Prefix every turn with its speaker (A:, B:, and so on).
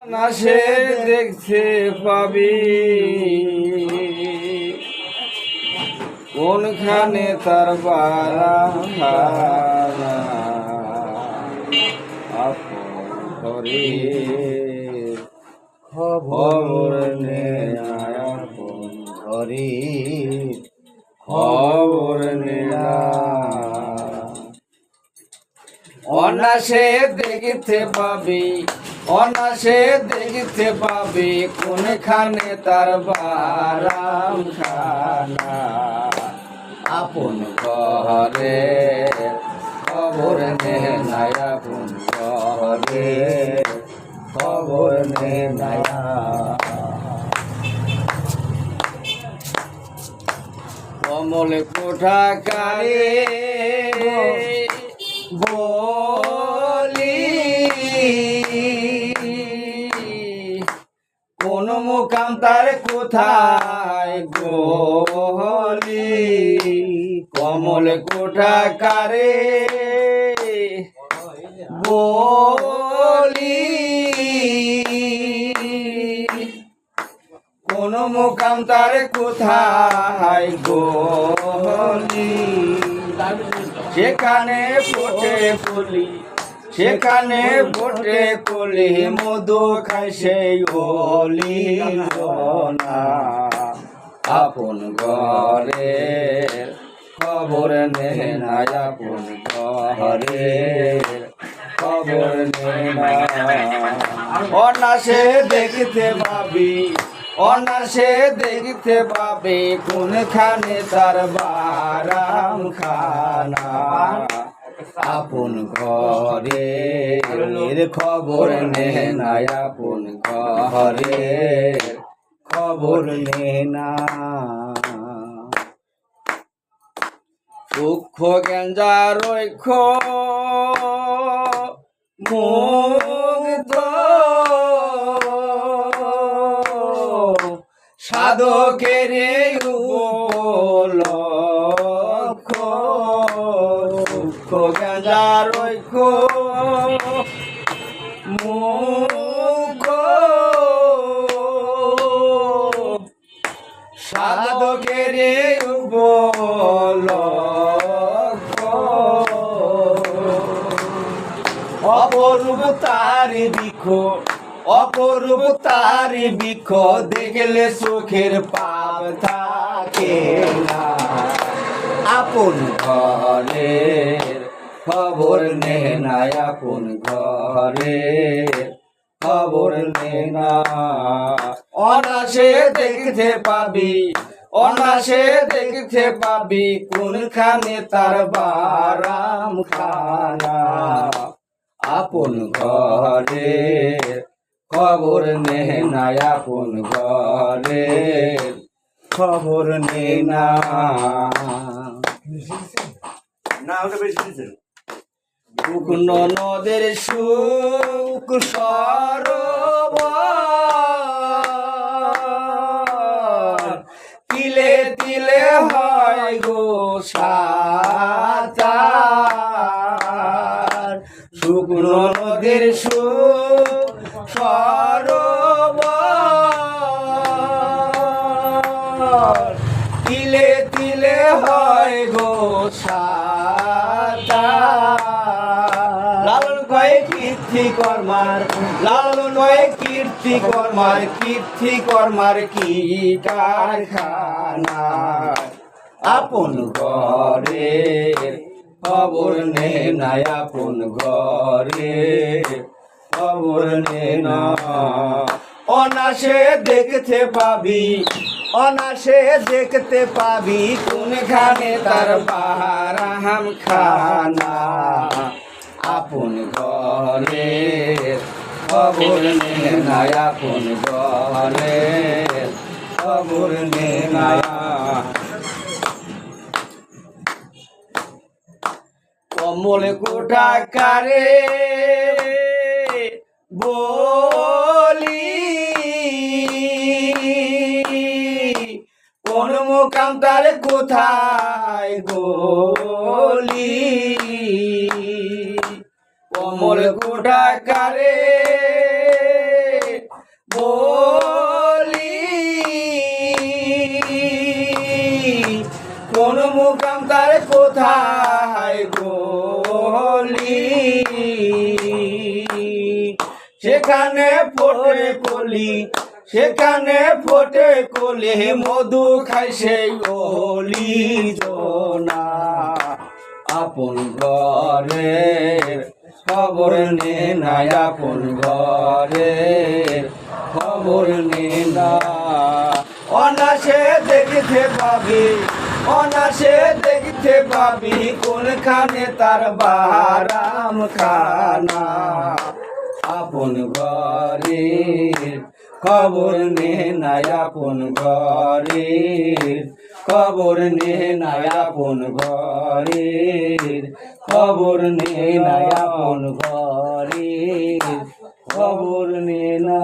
A: না সে দেখতে পাবি কোনখানে তার বারাখানা আপন ঘরে খবর নে আপন ঘরে খবর নে অনাসে দেখতে পাবি অনাসে দেখতে পাবি কোনখানে তার বারাখানা আপন ঘরে খবর নে নাই আপন ঘরে খবর নে নাই কমল কোঠা কারে বলি কোন মুকাম তার কোথায় গলি কমল কোঠা কারে বলি কোন মুকাম তার কোথায় গলি সেখানে ফোটে কলি সেখানে ফোটে কলি মধু খায় সেই অলি না আপন ঘরে খবর নে নাই আপন ঘরে খবর নে না অনাসে দেখতে পাবি অনাসে দেখতে পাবে কোনখানে তার বারাখানা আপন ঘরে খবর নে নাই আপন ঘরে খবর নে না সূক্ষ্ম গেঞ্জা রৈক্ষ মুগ্ধ সাধকের উপলক্ষ সূক্ষ্ম গেঞ্জা রৈক্ষ মুখ সাধকের উপলক্ষ অপরূপ তার বৃক্ষ অপরূপ তার বৃক্ষ দেখলে চোখের পাপ থাকে না আপন ঘরে খবর নে নাই আপন ঘরে খবর নে না অনাসে দেখতে পাবি অনাসে দেখতে পাবি কোনখানে তার বারাখানা আপন ঘরে খবর নে নাই আপন ঘরে খবর নে না শুকনো নদের সুখ সরোবর তিলে তিলে হয় গো সাঁতার শুকনো নদের সুখ সরোবর তিলে তিলে হয় গো সাঁতার লালন কয় কীর্তি কর্মার লালন কয় কীর্তি কর্মার কীর্তি কর্মার কি কারখানা আপন ঘরে খবর নে নাই আপন ঘরে খবর নে না অনাসে দেখতে পাবি অনাসে দেখতে পাবি কোনখানে তার বারাখানা আপন ঘরে খবর নে নাই আপন ঘরে খবর নে না কমল কোঠা কারে বলি কোন মুকাম তার কোথায় গলি কমল কোঠা কারে বলি কোন মুকাম তার কোথায় বলি সেখানে ফোটে কলি সেখানে ফোটে কলি মধু খাই সেই অলি জনা আপন ঘরের খবর নে না আপন ঘরের খবর নে না অনাসে দেখতে পাবি অনাসে দেখতে পাবি কোনখানে তার বারাম খানা আপন ঘরের খবর নে না আপন ঘরের খবর নে না আপন ঘরের খবর নে না আপন ঘরের খবর নে না।